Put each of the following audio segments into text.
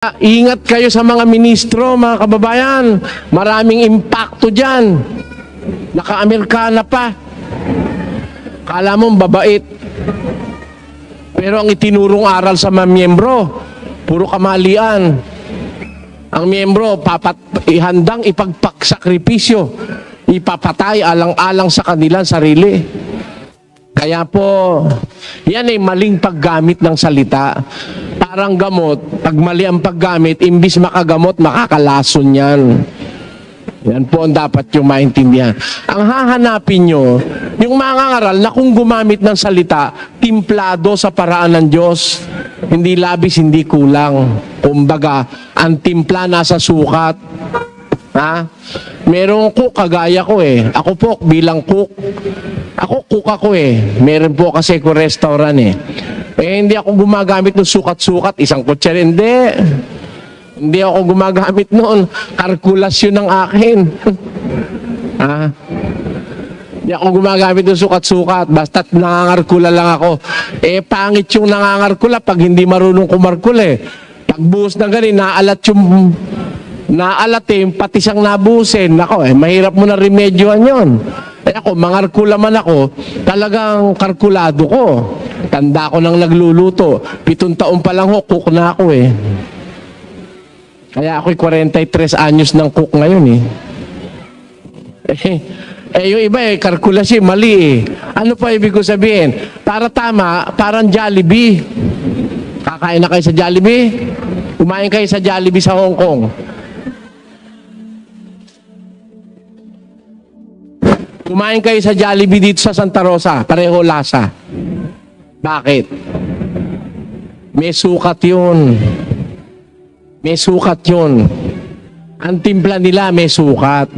Ingat kayo sa mga ministro, mga kababayan. Maraming impacto dyan. Naka-Amerikana pa. Kala mo babait. Pero ang itinurong aral sa mga miyembro, puro kamalian. Ang miyembro, handang ipagpaksakripisyo, ipapatay alang-alang sa kanilang sarili. Kaya po, yan ay maling paggamit ng salita. Parang gamot, pag mali ang paggamit, imbis makagamot, makakalason yan. Yan po ang dapat yung maintindihan. Ang hahanapin nyo, yung mga ngaral na kung gumamit ng salita, timplado sa paraan ng Diyos. Hindi labis, hindi kulang. Kumbaga, ang timpla nasa sukat. Ha? Merong cook, kagaya ko eh. Ako po, bilang cook. Ako, cook ako eh. Meron po kasi ko restaurant eh. Hindi ako gumagamit ng sukat-sukat. Isang kutser, hindi. Hindi ako gumagamit noon. Kalkulasyon ng akin. Ha? Hindi ako gumagamit ng sukat-sukat. Basta't nangangarkula lang ako. Pangit yung nangangarkula pag hindi marunong kumarkula eh. Pagbuhos ng ganin, naalat pati siyang nabusin. Ako mahirap mo na remedyohan yun. Ako, mangarkula man ako, talagang kalkulado ko. Tanda ko nang nagluluto. 7 taon pa lang cook na ako eh. Kaya ako'y 43 anyos ng cook ngayon eh. Yung iba kalkulasyon, mali eh. Ano pa ibig ko sabihin? Para tama, parang Jollibee. Kakain na kayo sa Jollibee? Kumain kayo sa Jollibee sa Hong Kong. Kumain kayo sa Jollibee dito sa Santa Rosa, pareho lasa. Bakit? May sukat yun. May sukat yun. Ang timpla nila may sukat.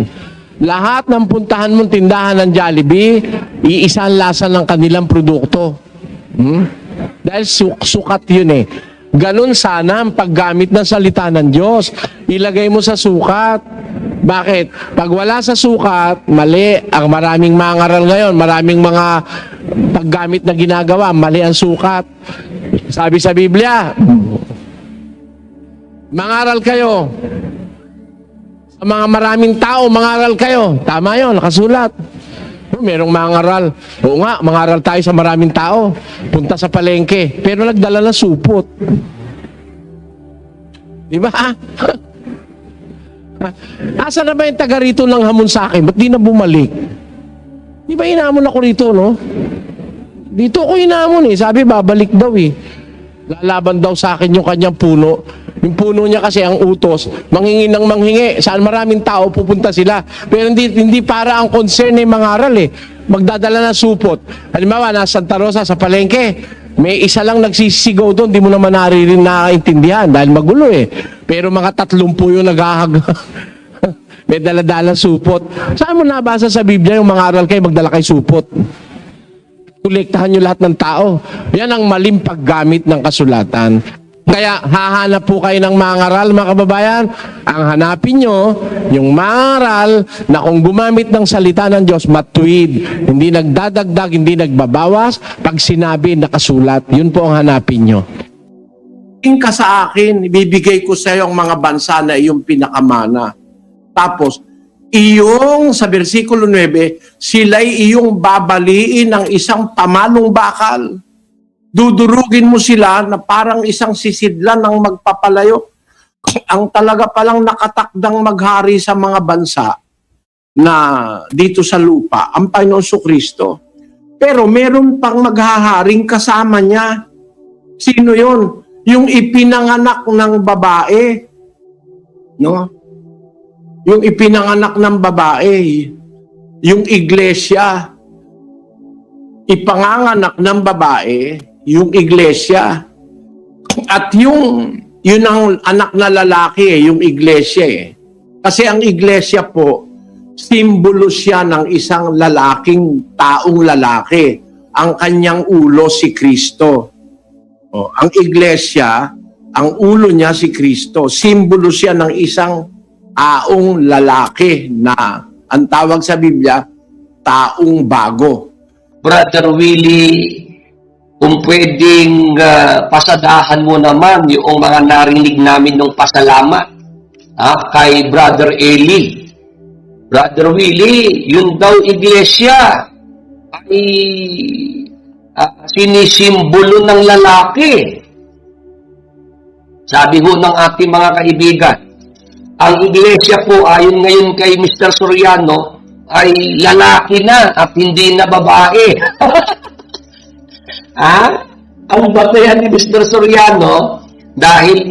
Lahat ng puntahan mong tindahan ng Jollibee, iisa ang lasa ng kanilang produkto. Dahil sukat yun eh. Ganun sana ang paggamit ng salita ng Diyos. Ilagay mo sa sukat. Bakit? Pag wala sa sukat, mali. Ang maraming mga ngaral ngayon, maraming mga paggamit na ginagawa, mali ang sukat. Sabi sa Biblia, mangaral kayo. Sa mga maraming tao, mangaral kayo. Tama yun, nakasulat. Merong mangaral. Oo nga, mangaral tayo sa maraming tao. Punta sa palengke. Pero nagdala ng supot. Diba? Asa na ba yung taga rito ng hamon sa akin? Ba't di na bumalik? Di ba inamon ako rito, no? Dito ako inamon eh. Sabi, babalik daw eh. Lalaban daw sa akin yung kanyang puno. Yung puno niya kasi ang utos, manghingi ng manghingi. Saan maraming tao, pupunta sila. Pero hindi para ang concern ng mangaral eh. Magdadala ng supot. Halimbawa, nasa Santa Rosa, sa palengke, may isa lang nagsisigaw doon, di mo naman naiintindihan dahil magulo eh. Pero mga 30 yung naghahag. May dala-dala supot. Saan mo nabasa sa Biblia yung mangaral kayo, magdala kayo supot? Kolektahan nyo lahat ng tao. Yan ang maling paggamit ng kasulatan. Kaya hahanap po kayo ng mangaral, mga kababayan. Ang hanapin nyo, yung mangaral na kung gumamit ng salita ng Diyos, matuwid. Hindi nagdadagdag, hindi nagbabawas. Pag sinabi, nakasulat. Yun po ang hanapin nyo. Ka sa akin, ibibigay ko sa iyo ang mga bansa na iyong pinakamana. Tapos, iyong, sa versikulo 9, sila'y iyong babaliin ng isang pamanong bakal. Dudurugin mo sila na parang isang sisidlan ng magpapalayo. Ang talaga palang nakatakdang maghari sa mga bansa na dito sa lupa, ang Panginoon Kristo. Pero meron pang maghaharing kasama niya. Sino yon? Yung ipinanganak ng babae. No? Yung ipinanganak ng babae. Yung iglesia. Ipanganganak ng babae, yung iglesia. At yun ang anak na lalaki, yung iglesia eh. Kasi ang iglesia po, simbolo siya ng isang lalaking taong lalaki. Ang kanyang ulo si Kristo. Ang iglesia, ang ulo niya si Kristo. Simbolo siya ng isang taong lalaki na ang tawag sa Biblia, taong bago. Brother Willie kung pwedeng pasadahan mo naman yung mga narinig namin ng pasalamat kay Brother Eli. Brother Willie, yun daw iglesia ay sinisimbolo ng lalaki. Sabi ho ng ating mga kaibigan, ang iglesia po ayon ngayon kay Mr. Soriano ay lalaki na at hindi na babae. Ang batayan ni Mr. Soriano, dahil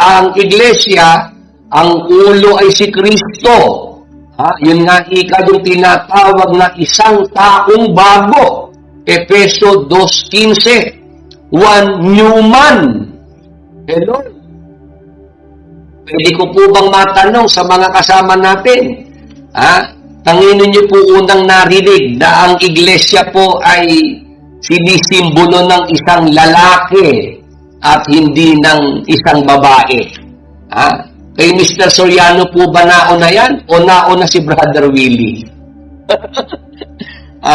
ang iglesia, ang ulo ay si Kristo. Yun nga yung tinatawag na isang taong bago. Efeso 2:15. One new man. Hello? Pwede ko po bang matanong sa mga kasama natin? Tanginin niyo po unang narinig na ang iglesia po ay sinisimbolo ng isang lalaki at hindi ng isang babae. Kay Mr. Soriano po ba nauna yan o nauna si Brother Willie?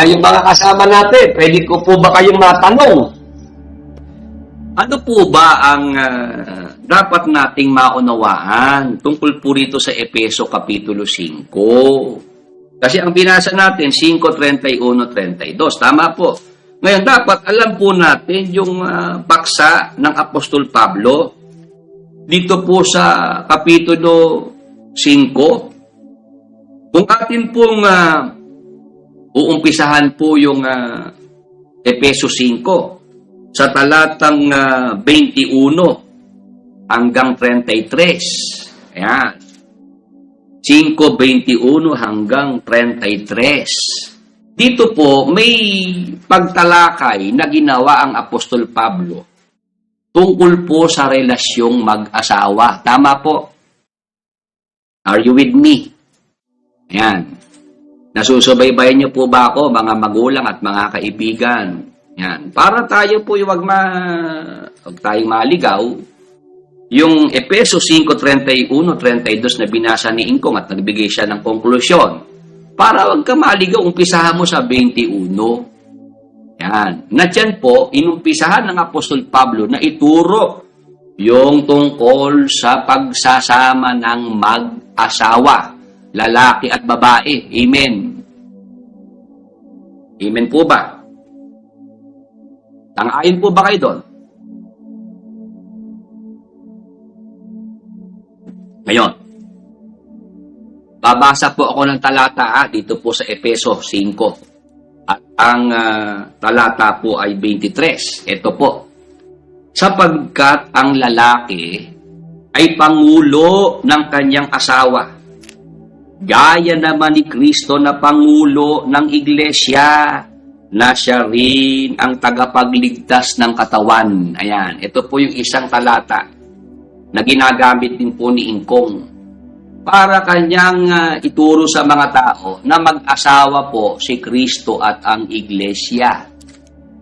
Yung mga kasama natin, pwede ko po ba kayong matanong? Ano po ba ang dapat nating maunawaan tungkol po rito sa Efeso Kapitulo 5? Kasi ang binasa natin, 5:31-32. Tama po. Ngayon, dapat alam po natin yung paksa ng Apostol Pablo dito po sa Kapitulo 5. Kung atin pong uumpisahan po yung Efeso 5 sa talatang 21 hanggang 33. Ayan. 5:21 hanggang 33. Dito po may pagtalakay na ginawa ang Apostol Pablo tungkol po sa relasyong mag-asawa. Tama po? Are you with me? Ayan. Nasusubaybayan niyo po ba ako, mga magulang at mga kaibigan? Ayan. Para tayo po huwag tayong maligaw, yung Efeso 5:31-32 na binasa ni Ingkong at nagbigay siya ng konklusyon. Para huwag ka maligaw, umpisahan mo sa 21. Yan. Na dyan po, inumpisahan ng Apostol Pablo na ituro yung tungkol sa pagsasama ng mag-asawa, lalaki at babae. Amen. Amen po ba? Tang-ayon po ba kayo doon? Ngayon, babasa po ako ng talata dito po sa Efeso 5. At ang talata po ay 23. Ito po. Sapagkat ang lalaki ay pangulo ng kanyang asawa, gaya naman ni Kristo na pangulo ng iglesia, na siya rin ang tagapagligtas ng katawan. Ayan, ito po yung isang talata na ginagamit din po ni Ingkong para kanyang ituro sa mga tao na mag-asawa po si Kristo at ang iglesia.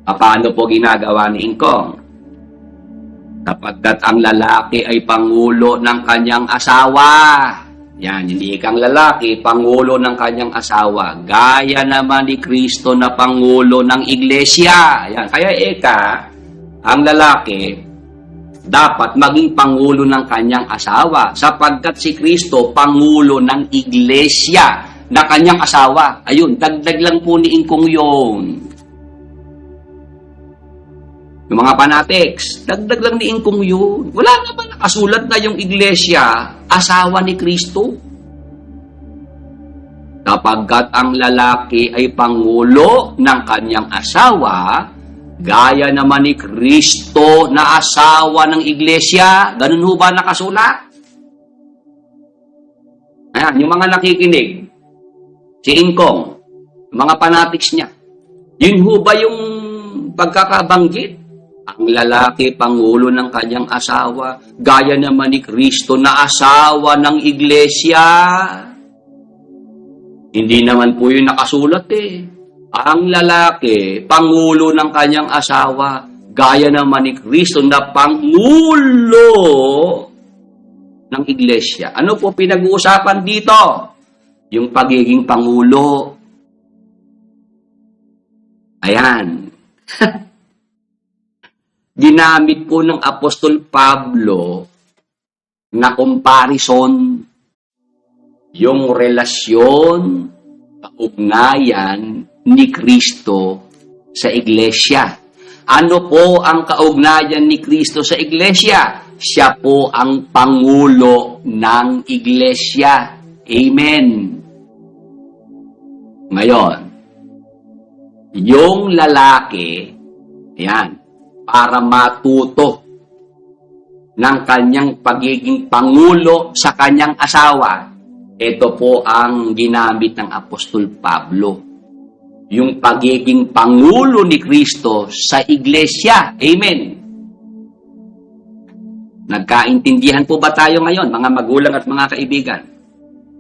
Paano po ginagawa ni Ingkong? Sapagkat ang lalaki ay pangulo ng kanyang asawa. Yan, hindi kang lalaki, pangulo ng kanyang asawa. Gaya naman ni Kristo na pangulo ng iglesia. Yan, kaya ang lalaki dapat maging pangulo ng kanyang asawa sapagkat si Kristo pangulo ng iglesia na kanyang asawa. Ayun, dagdag lang po ni Ingkong yun. Yung mga panatics, dagdag lang ni Ingkong yun. Wala naman nakasulat na yung iglesia, asawa ni Kristo. Sapagkat ang lalaki ay pangulo ng kanyang asawa, gaya naman ni Kristo na asawa ng iglesia. Ganun ho ba nakasulat? Ayan, yung mga nakikinig, si Ingkong, yung mga fanatics niya, yun ho ba yung pagkakabanggit? Ang lalaki, pangulo ng kanyang asawa, gaya naman ni Kristo na asawa ng iglesia. Hindi naman po yung nakasulat Ang lalaki, pangulo ng kanyang asawa, gaya naman ni Kristo na pangulo ng iglesia. Ano po pinag-uusapan dito? Yung pagiging pangulo. Ayan. ginamit po ng Apostol Pablo na comparison yung relasyon, kaugnayan ni Kristo sa iglesia. Ano po ang kaugnayan ni Kristo sa iglesia? Siya po ang pangulo ng iglesia. Amen. Ngayon, yung lalaki, ayan, para matuto ng kanyang pagiging pangulo sa kanyang asawa, ito po ang ginamit ng Apostol Pablo. Yung pagiging pangulo ni Kristo sa iglesia. Amen. Nagkaintindihan po ba tayo ngayon, mga magulang at mga kaibigan?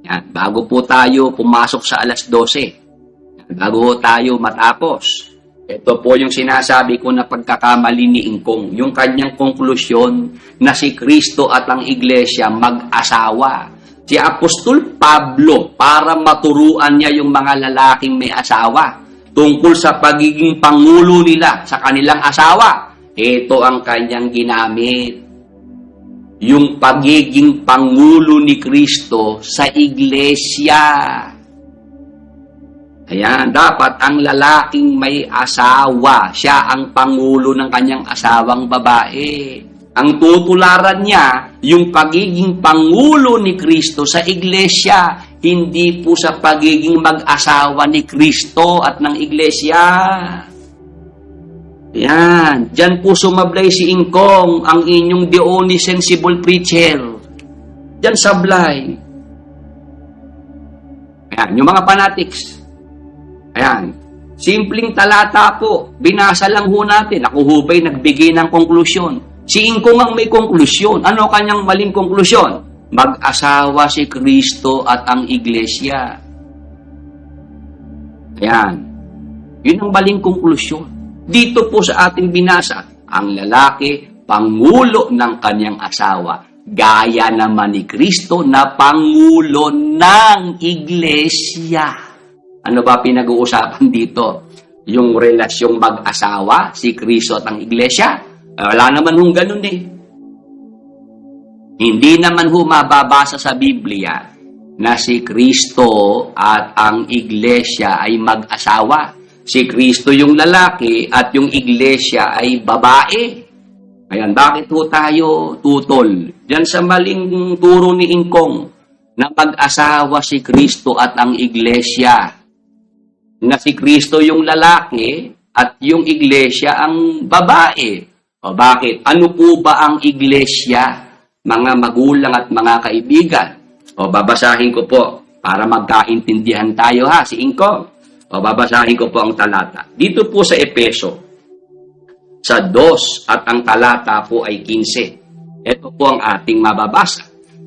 Yan, bago po tayo pumasok sa alas 12, bago tayo matapos, ito po yung sinasabi ko na pagkakamali ni Ingkong, yung kanyang konklusyon na si Kristo at ang iglesia mag-asawa. Si Apostol Pablo, para maturuan niya yung mga lalaking may asawa tungkol sa pagiging pangulo nila sa kanilang asawa, ito ang kanyang ginamit. Yung pagiging pangulo ni Kristo sa iglesia. Ayan, dapat ang lalaking may asawa, siya ang pangulo ng kanyang asawang babae. Ang tutularan niya, yung pagiging pangulo ni Kristo sa iglesia, hindi po sa pagiging mag-asawa ni Kristo at ng iglesia. Yan, dyan po sumablay si Ingkong, ang inyong the only sensible preacher. Dyan sablay. Ayan, yung mga fanatics. Ayan, simpleng talata po, binasa lang ho natin. Ako ho ba'y nagbigay ng konklusyon? Si Ingkong ang may konklusyon. Ano kanyang maling konklusyon? Mag-asawa si Kristo at ang iglesia. Ayan, yun ang maling konklusyon. Dito po sa ating binasa, ang lalaki, pangulo ng kanyang asawa, gaya naman ni Kristo na pangulo ng iglesia. Ano ba pinag-uusapan dito? Yung relasyong mag-asawa, si Kristo at ang iglesia? Wala naman hong ganun eh. Hindi naman ho mababasa sa Biblia na si Kristo at ang iglesia ay mag-asawa. Si Kristo yung lalaki at yung iglesia ay babae. Ayan, bakit ho tayo tutol? Diyan sa maling turo ni Ingkong na mag-asawa si Kristo at ang iglesia. Na si Kristo yung lalaki at yung iglesia ang babae. O bakit? Ano po ba ang iglesia, mga magulang at mga kaibigan? O babasahin ko po para magkaintindihan tayo ha, si Ingkong. O babasahin ko po ang talata. Dito po sa Efeso, sa 2 at ang talata po ay 15. Ito po ang ating mababasa.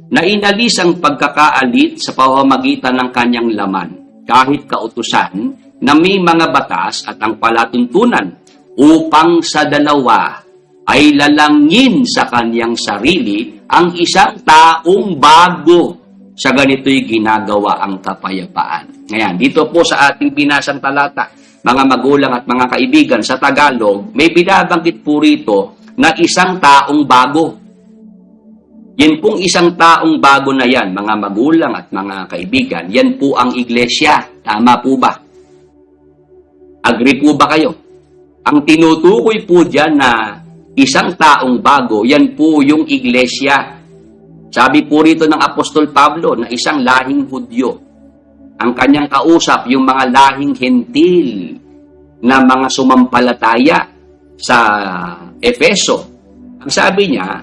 Na inalis ang pagkakaalit sa pamamagitan ng kanyang laman, kahit kautusan, na may mga batas at ang palatuntunan, upang sa dalawa ay lalangin sa kanyang sarili ang isang taong bago. Sa ganito'y ginagawa ang kapayapaan. Ngayon, dito po sa ating binasang talata, mga magulang at mga kaibigan, sa Tagalog, may binabanggit po rito na isang taong bago. Yan pong isang taong bago na yan, mga magulang at mga kaibigan, yan po ang iglesia. Tama po ba? Agree po ba kayo? Ang tinutukoy po dyan na isang taong bago, yan po yung iglesia. Sabi po rito ng Apostol Pablo na isang lahing Hudyo. Ang kanyang kausap, yung mga lahing hentil na mga sumampalataya sa Efeso. Ang sabi niya,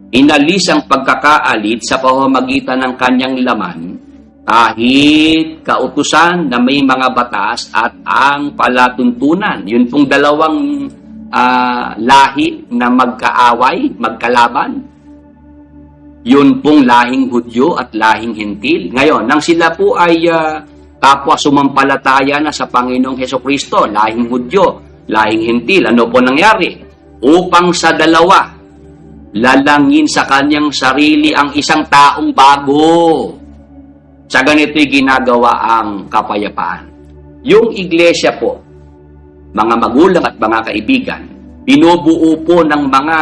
inalis ang pagkakaalit sa pamamagitan ng kanyang laman, kahit kautusan na may mga batas at ang palatuntunan. Yun pong dalawang lahi na magkaaway, magkalaban. Yun pong lahing Hudyo at lahing Hentil. Ngayon, nang sila po ay kapwa sumampalataya na sa Panginoong Hesukristo, lahing Hudyo, lahing Hentil, ano po nangyari? Upang sa dalawa, lalangin sa kanyang sarili ang isang taong bago. Sa ganito'y ginagawa ang kapayapaan. Yung iglesia po, mga magulang at mga kaibigan, Binubuo po ng mga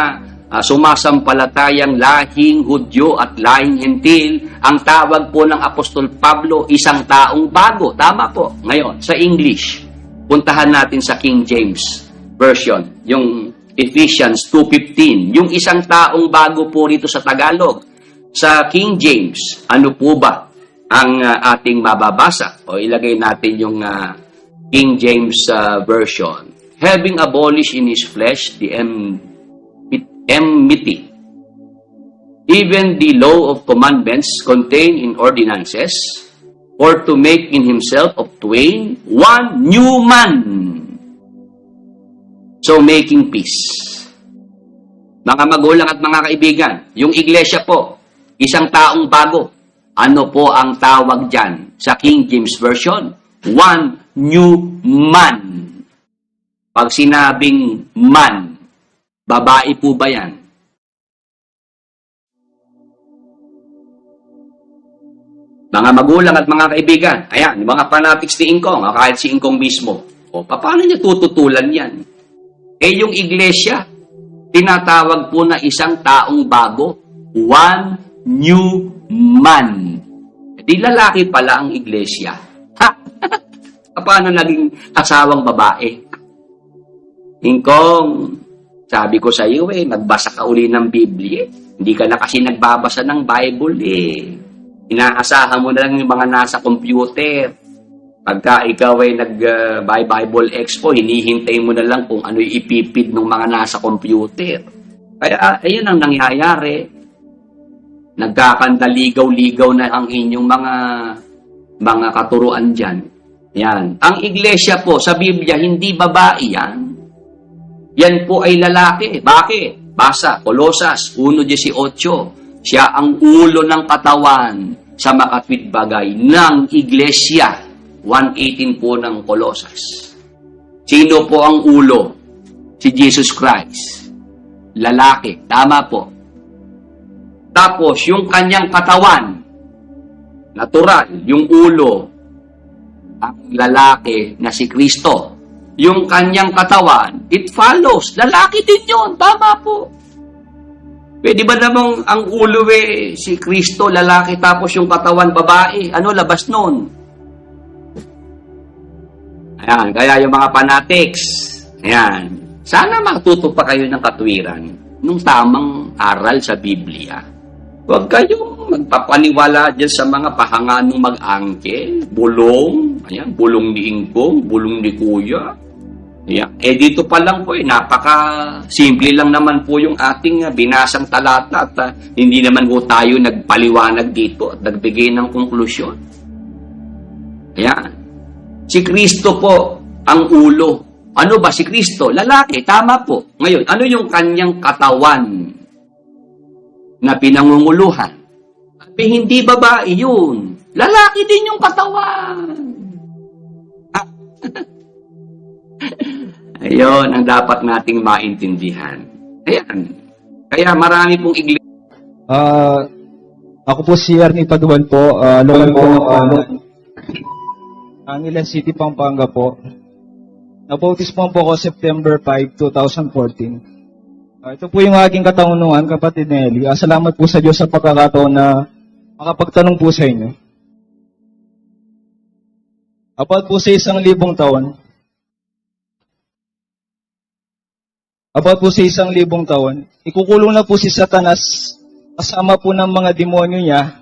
sumasampalatayang lahing Hudyo at lahing Hentil. Ang tawag po ng Apostol Pablo, isang taong bago. Tama po. Ngayon, sa English, puntahan natin sa King James Version, yung Ephesians 2:15. Yung isang taong bago po rito sa Tagalog. Sa King James, ano po ba ang ating mababasa? O ilagay natin yung King James Version. Having abolished in his flesh the enmity, even the law of commandments contained in ordinances, or to make in himself of twain one new man, so making peace. Mga magulang at mga kaibigan, yung iglesia po, isang taong bago. Ano po ang tawag dyan sa King James Version? One new man. Pag sinabing man, babae po ba yan? Mga magulang at mga kaibigan, ayan, yung mga fanatics ni Ingkong, kahit si Ingkong mismo, o paano niya tututulan yan? Yung iglesia, tinatawag po na isang taong bago, one new man. Di lalaki pala ang iglesia. Ha? Paano naging asawang babae? Ingkong, sabi ko sa iyo magbasa ka uli ng Biblia. Hindi ka na kasi nagbabasa ng Bible Inaasahan mo na lang yung mga nasa computer. Pagka ikaw nag-Bible Expo, hinihintay mo na lang kung ano ipipid ng mga nasa computer. Kaya, ayun ang nangyayari. Nagkakandaligaw-ligaw na ang inyong mga katuruan dyan. Yan. Ang iglesia po sa Biblia, hindi babae yan. Yan po ay lalaki. Bakit? Basa, Colosas 1:18. Siya ang ulo ng katawan sa makatwid bagay ng iglesia. 1:18 po ng Colosas. Sino po ang ulo? Si Jesus Christ. Lalaki. Tama po. Tapos, yung kanyang katawan, natural, yung ulo, ang lalaki na si Kristo. Yung kanyang katawan, it follows. Lalaki din yun. Tama po. Pwede ba namang ang ulo si Kristo, lalaki, tapos yung katawan, babae? Ano labas nun? Ayan, kaya yung mga fanatics, ayan, sana matuto pa kayo ng katwiran nung tamang aral sa Biblia. Huwag kayong magpapaniwala dyan sa mga pahanganong mag-angke, bulong, ayan, bulong ni Ingkong, bulong ni Kuya. Ayan. Dito pa lang po, napaka-simple lang naman po yung ating binasang talata at hindi naman po tayo nagpaliwanag dito at nagbigay ng konklusyon. Ayan. Si Kristo po ang ulo. Ano ba si Kristo? Lalaki, tama po. Ngayon, ano yung kanyang katawan na pinangunguluhan? Hindi babae yun. Lalaki din yung katawan. Ayun ang dapat nating maintindihan. Ayan. Kaya marami pong iglesia. Ako po si Ernie Paduan po. Local po Angeles City, Pampanga po. Nabautis po ako September 5, 2014. Ito po yung aking katanungan, kapatid Nelly. Salamat po sa Diyos sa pagkakataon na makapagtanong po sa inyo. About po sa 1,000 taon, ikukulong na po si Satanas kasama po ng mga demonyo niya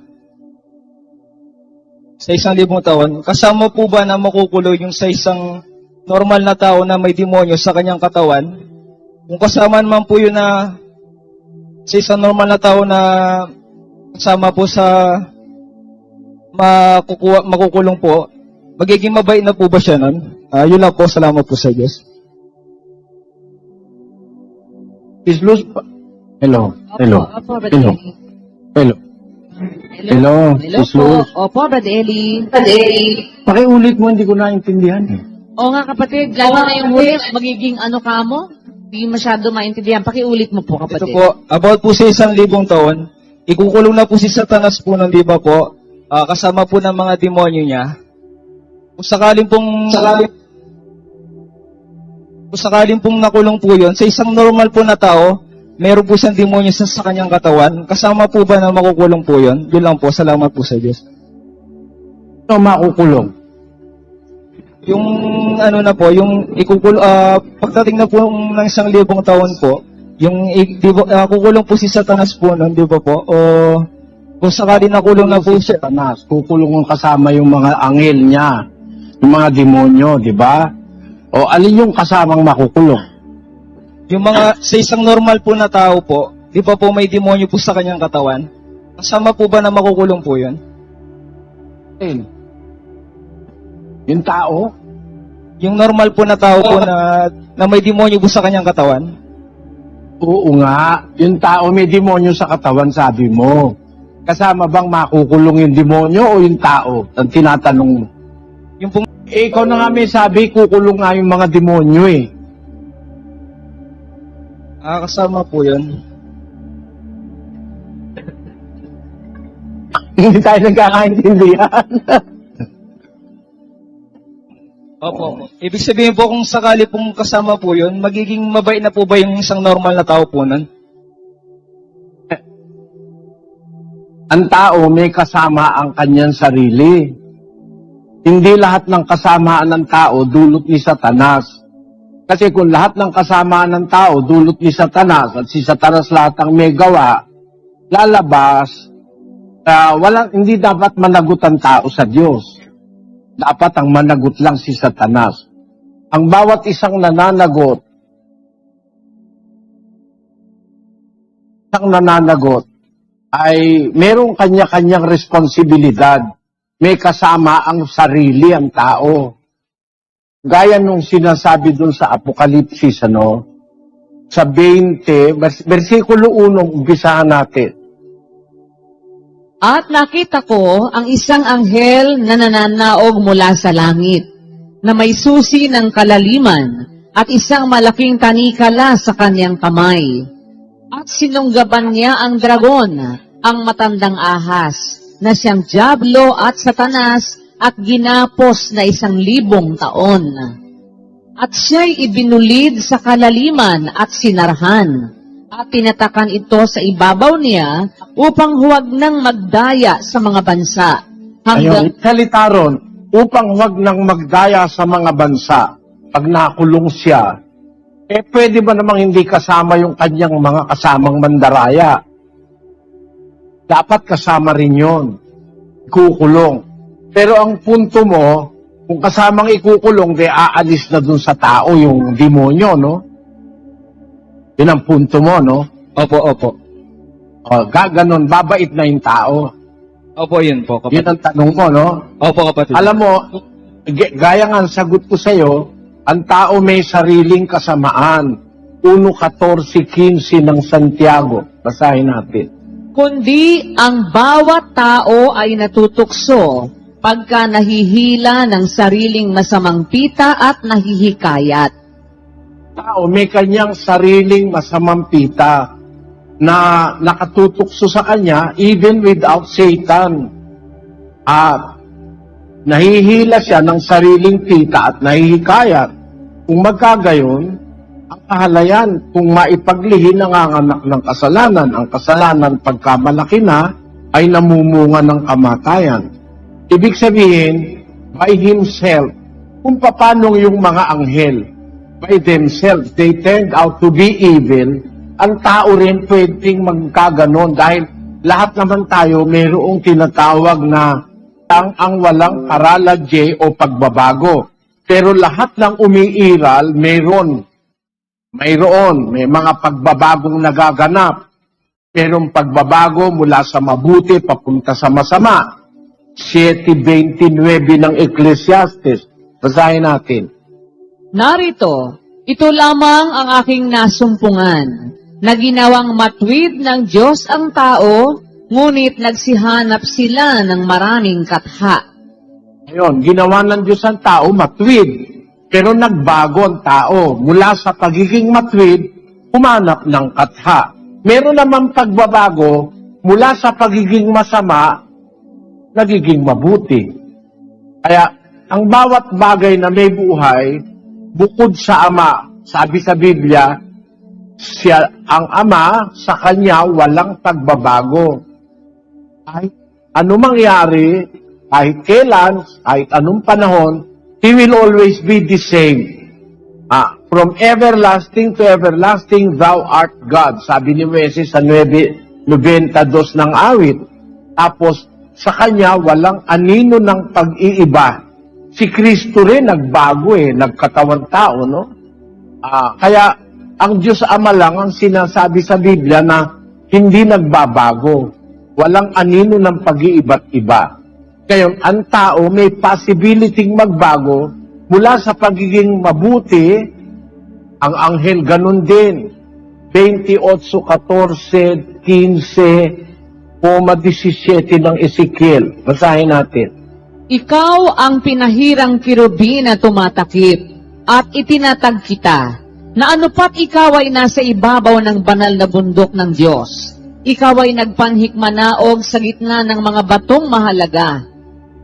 sa 1,000 taon. Kasama po ba na makukulong yung sa isang normal na tao na may demonyo sa kanyang katawan? Kung kasama naman po yun na sa isang normal na tao na kasama po sa makukulong po, magiging mabait na po ba siya nun? Yun lang po, salamat po sa Diyos. Hello. Opo, Brother Eli. Hello. Po. Opo, Brother Eli. Pakiulit mo, hindi ko naintindihan Oo nga, kapatid. Lalo na yung huli, magiging ano ka mo? Hindi masyado maintindihan. Pakiulit mo po, kapatid. Ito po, about po sa 1,000 taon, ikukulong na po si Satanas po ng diba po, kasama po ng mga demonyo niya. Kung sakaling pong Kung sakaling pong nakulong po yun, sa isang normal po na tao, meron po siyang demonyo sa kanyang katawan. Kasama po ba na makukulong po yun? Yun lang po. Salamat po sa Diyos. Ito makukulong. Yung ano na po, yung pagdating na po ng 1,000 taon po, yung kukulong po si Satanas po nun, di ba po? O kung sakali nakulong na po siya, Satanas, kukulong kasama yung mga anghel niya, yung mga demonyo, di ba? O alin yung kasamang makukulong? yung mga sa isang normal po na tao po, di ba po may demonyo po sa kanyang katawan? Kasama po ba na makukulong po yun? Yung tao? Yung normal po na tao po na may demonyo po sa kanyang katawan? Oo nga, yung tao may demonyo sa katawan, sabi mo. Kasama bang makukulong yung demonyo o yung tao? Ang tinatanong mo. Yung pong Ikaw na nga may sabi, kukulong nga yung mga demonyo eh. kasama po yun. Hindi tayo nagkakaintindihan. Opo. Ibig sabihin po kung sakali pong kasama po yun, magiging mabait na po ba yung isang normal na tao po nun? Ang tao may kasama ang kanyang sarili. Hindi lahat ng kasamaan ng tao dulot ni Satanas. Kasi kung lahat ng kasamaan ng tao dulot ni Satanas at si Satanas lahat ang may gawa, lalabas, hindi dapat managot ang tao sa Diyos. Dapat ang managot lang si Satanas. Ang bawat isang nananagot ay merong kanya-kanyang responsibilidad. May kasama ang sarili ang tao. Gaya nung sinasabi dun sa Apokalipsis, sa 20, versikulo 1, umpisahan natin. At nakita ko ang isang anghel na nananaog mula sa langit, na may susi ng kalaliman at isang malaking tanikala sa kanyang kamay. At sinunggaban niya ang dragon, ang matandang ahas, na siyang Diablo at Satanas at ginapos na 1,000 taon. At siya'y ibinulid sa kalaliman at sinarhan, at tinatakan ito sa ibabaw niya upang huwag nang magdaya sa mga bansa. Ayun, salita ron, upang huwag nang magdaya sa mga bansa. Pag nakulong siya, pwede ba namang hindi kasama yung kanyang mga kasamang mandaraya? Dapat kasama rin yun. Ikukulong. Pero ang punto mo, kung kasamang ikukulong, aalis na dun sa tao yung demonyo, no? Yun ang punto mo, no? Opo. Ganon, babait na yung tao. Opo, yun po, kapatid. Yun ang tanong mo, no? Opo, kapatid. Alam mo, gaya nga ang sagot ko sa'yo, ang tao may sariling kasamaan. 1:14-15 ng Santiago. Basahin natin. Kundi ang bawat tao ay natutukso pagka nahihila ng sariling masamang pita at nahihikayat. Tao may kanyang sariling masamang pita na nakatutukso sa kanya even without Satan. At nahihila siya ng sariling pita at nahihikayat. Kung magkagayon, ang kahalayan kung maipaglihi nanganganak ng kasalanan. Ang kasalanan pagkamalaki na ay namumunga ng kamatayan. Ibig sabihin, by himself, kung paano yung mga anghel, by themselves, they turned out to be evil, ang tao rin pwedeng magkaganon dahil lahat naman tayo mayroong tinatawag na ang walang paraladye o pagbabago. Pero lahat ng umiiral, mayroon, may mga pagbabagong nagaganap. Merong pagbabago mula sa mabuti papunta sa masama. 7:29 ng Ecclesiastes. Basahin natin. Narito, ito lamang ang aking nasumpungan, na ginawang matwid ng Diyos ang tao, ngunit nagsihanap sila ng maraming katha. Ngayon, ginawa ng Diyos ang tao matwid. Pero nagbago ang tao. Mula sa pagiging matwid, humanap ng katha. Meron naman pagbabago, mula sa pagiging masama, nagiging mabuti. Kaya, ang bawat bagay na may buhay, bukod sa Ama, sabi sa Biblia, siya, ang Ama, sa Kanya walang pagbabago. Kahit ano mangyari, kahit kailan, kahit anong panahon, He will always be the same. From everlasting to everlasting, Thou art God. Sabi ni Moises sa 92 ng awit. Tapos, sa Kanya, walang anino ng pag-iiba. Si Kristo rin nagbago nagkatawang tao, no? Kaya, ang Diyos Ama lang ang sinasabi sa Biblia na hindi nagbabago. Walang anino ng pag-iiba't iba. Ngayon, ang tao may possibility magbago mula sa pagiging mabuti, ang anghel ganun din. 28, 14, 15, 17 ng Ezekiel. Basahin natin. Ikaw ang pinahirang kirubin na tumatakip at itinatag kita na anupat ikaw ay nasa ibabaw ng banal na bundok ng Diyos. Ikaw ay nagpanhikmanaog sa gitna ng mga batong mahalaga.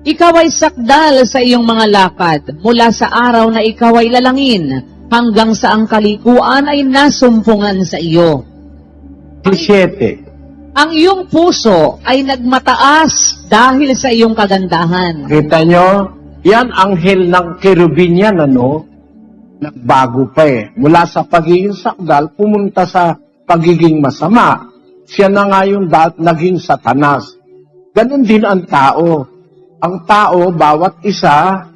Ikaw ay sakdal sa iyong mga lakad mula sa araw na ikaw ay lalangin hanggang sa ang kalikuan ay nasumpungan sa iyo. 17. Ang iyong puso ay nagmataas dahil sa iyong kagandahan. Kita nyo? Yan, anghel ng kerubin yan, nagbago pa Mula sa pagiging sakdal, pumunta sa pagiging masama. Siya na nga yung naging satanas. Ganon din ang tao. Ang tao, bawat isa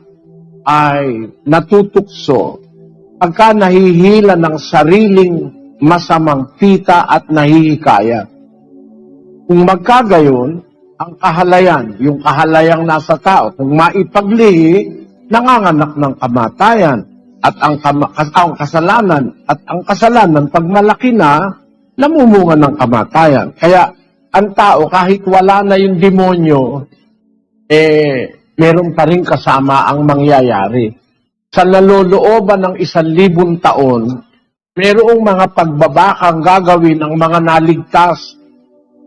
ay natutukso pagka nahihila ng sariling masamang pita at nahihikaya. Kung magkagayon, ang kahalayan, yung kahalayang nasa tao, kung maipaglihi, nanganganak ng kamatayan. At ang kasalanan, pag malaki na, namumunga ng kamatayan. Kaya, ang tao, kahit wala na yung demonyo, meron pa rin kasama ang mangyayari. Sa nalolooban ng 1,000 taon, merong mga pagbabakang gagawin ng mga naligtas.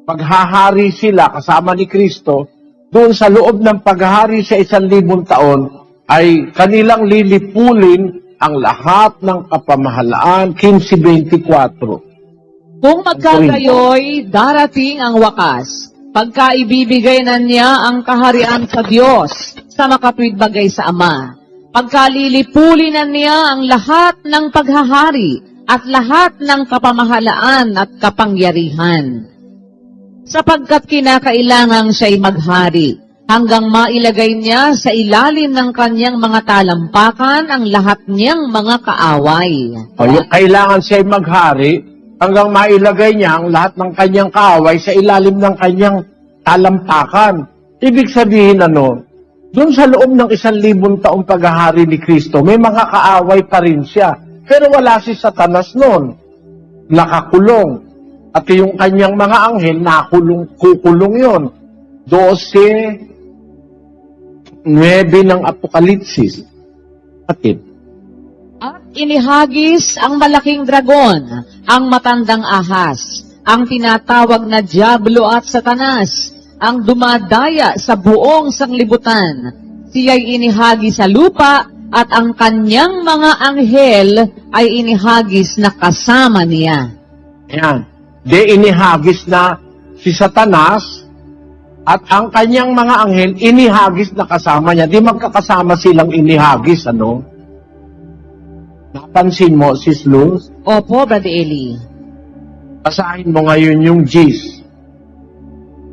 Maghahari sila kasama ni Kristo, doon sa loob ng paghahari sa 1,000 taon, ay kanilang lilipulin ang lahat ng kapamahalaan, 15:24. Kung magkagayoy, darating ang wakas, pagka ibibigay na niya ang kaharian sa Diyos, sa makatwid bagay sa Ama. Pagka lilipulin na niya ang lahat ng paghahari, at lahat ng kapamahalaan at kapangyarihan. Sapagkat kinakailangang siya'y maghari, hanggang mailagay niya sa ilalim ng kanyang mga talampakan ang lahat niyang mga kaaway. Yung kailangan siya'y maghari, hanggang mailagay niya ang lahat ng kanyang kaaway sa ilalim ng kanyang talampakan. Ibig sabihin doon sa loob ng 1,000 taong paghahari ni Kristo, may mga kaaway pa rin siya. Pero wala si Satanas noon. Nakakulong. At yung kanyang mga anghel, kukulong yon. 12:9 ng Apokalipsis. Atid. At inihagis ang malaking dragon, ang matandang ahas, ang tinatawag na Diablo at Satanas, ang dumadaya sa buong sanglibutan. Siya'y inihagis sa lupa at ang kanyang mga anghel ay inihagis na kasama niya. Ayan. Inihagis na si Satanas at ang kanyang mga anghel inihagis na kasama niya. Di magkakasama silang inihagis, Napansin mo, Sis Luz? Opo, Brother Eli. Basahin mo ngayon yung G's.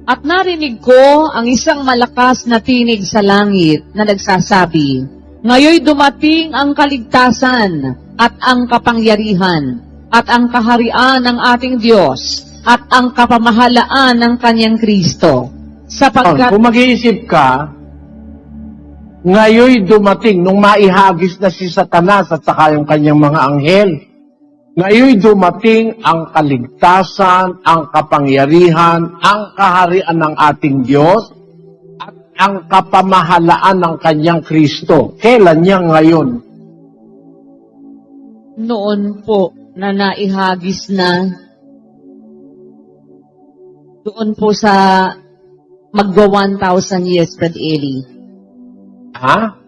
At narinig ko ang isang malakas na tinig sa langit na nagsasabi, ngayoy dumating ang kaligtasan at ang kapangyarihan at ang kaharian ng ating Diyos at ang kapamahalaan ng kanyang Kristo. Sapagkat Kung mag-iisip ka, ngayoy dumating, nung maihagis na si Satanas at saka yung kanyang mga anghel, ngayoy dumating ang kaligtasan, ang kapangyarihan, ang kaharian ng ating Diyos, at ang kapamahalaan ng kanyang Kristo. Kailan niya ngayon? noon po na naihagis na doon po sa magwa 1,000 years, Brad Eli. Ha?